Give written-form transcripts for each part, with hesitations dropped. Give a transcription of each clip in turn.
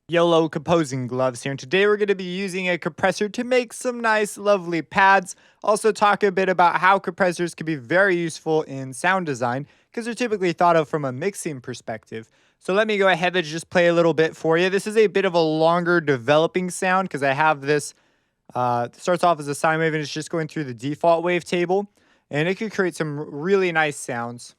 YOLO composing gloves here, and today we're going to be using a compressor to make some nice lovely pads. Also talk a bit about how compressors can be very useful in sound design because they're typically thought of from a mixing perspective. So let me go ahead and just play a little bit for you. This is a bit of a longer developing sound because I have this starts off as a sine wave and it's just going through the default wavetable, and it could create some really nice sounds.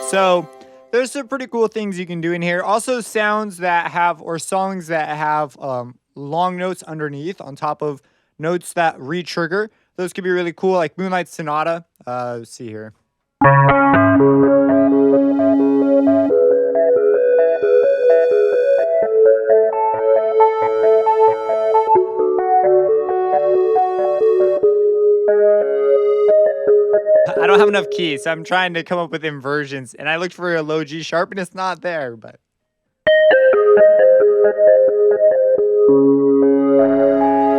So there's some pretty cool things you can do in here. Also sounds that have, or songs that have long notes underneath on top of notes that re-trigger. Those could be really cool, like Moonlight Sonata. Let's see here. I don't have enough keys, so I'm trying to come up with inversions, and I looked for a low G sharp, and it's not there, but.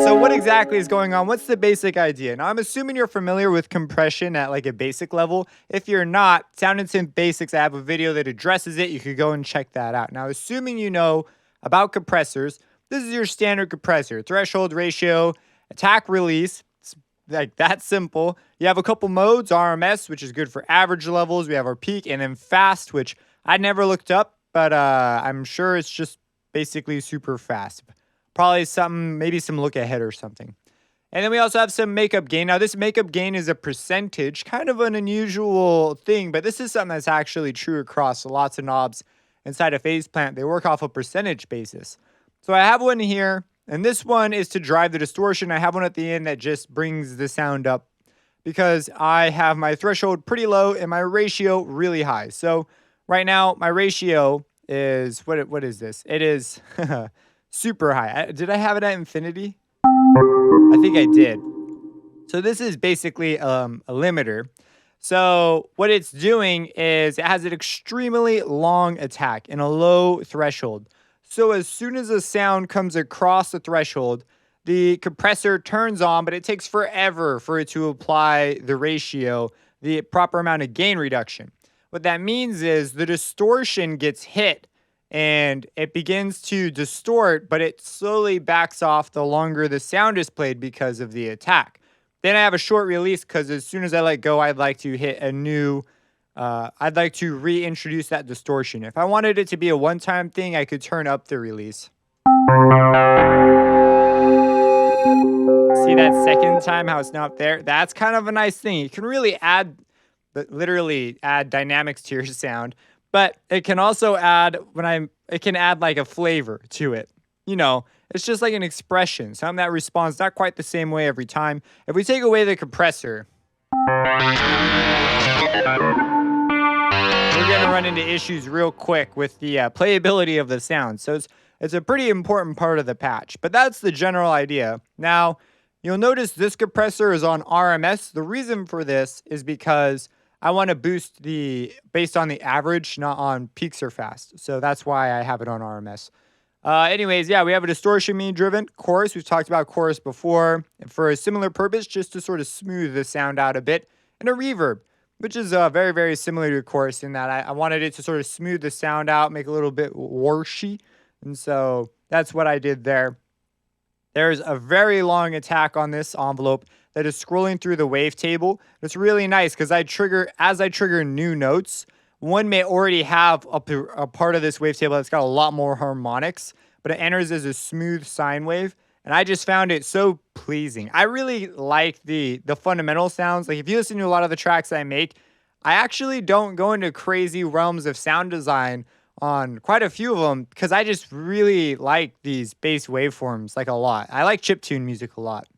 So what exactly is going on? What's the basic idea? Now, I'm assuming you're familiar with compression at like a basic level. If you're not, Sound and Synth Basics, I have a video that addresses it. You could go and check that out. Now, assuming you know about compressors, this is your standard compressor. Threshold, ratio, attack, release. It's like that simple. You have a couple modes, RMS, which is good for average levels. We have our peak, and then fast, which I never looked up, but I'm sure it's just basically super fast. Probably something, maybe some look ahead or something. And then we also have some makeup gain. Now, this makeup gain is a percentage, kind of an unusual thing, but this is something that's actually true across lots of knobs inside a phase plant. They work off a percentage basis. So I have one here, and this one is to drive the distortion. I have one at the end that just brings the sound up because I have my threshold pretty low and my ratio really high. So right now, my ratio is, what is this? It is super high. Did I have it at infinity? I think I did. So this is basically a limiter. So what it's doing is it has an extremely long attack and a low threshold. So as soon as a sound comes across the threshold, the compressor turns on, but it takes forever for it to apply the ratio, the proper amount of gain reduction. What that means is the distortion gets hit and it begins to distort, but it slowly backs off the longer the sound is played because of the attack. Then I have a short release because as soon as I let go, I'd like to hit a new, I'd like to reintroduce that distortion. If I wanted it to be a one-time thing, I could turn up the release. See that second time, how it's now up there? That's kind of a nice thing. You can really add, literally add dynamics to your sound. But it can also add, it can add like a flavor to it. You know, it's just like an expression, something that responds not quite the same way every time. If we take away the compressor, we're going to run into issues real quick with the playability of the sound. So it's a pretty important part of the patch, but that's the general idea. Now, you'll notice this compressor is on RMS. The reason for this is because I want to boost based on the average, not on peaks or fast. So that's why I have it on RMS. Anyways, yeah, we have a distortion mean driven chorus. We've talked about chorus before for a similar purpose, just to sort of smooth the sound out a bit. And a reverb, which is very, very similar to a chorus in that I wanted it to sort of smooth the sound out, make it a little bit warshy. And so that's what I did there. There's a very long attack on this envelope that is scrolling through the wavetable. It's really nice because as I trigger new notes, one may already have a part of this wavetable that's got a lot more harmonics, but it enters as a smooth sine wave. And I just found it so pleasing. I really like the fundamental sounds. Like if you listen to a lot of the tracks I make, I actually don't go into crazy realms of sound design on quite a few of them because I just really like these bass waveforms like a lot. I like chiptune music a lot.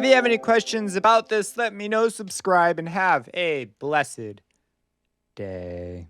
If you have any questions about this, let me know, subscribe, and have a blessed day.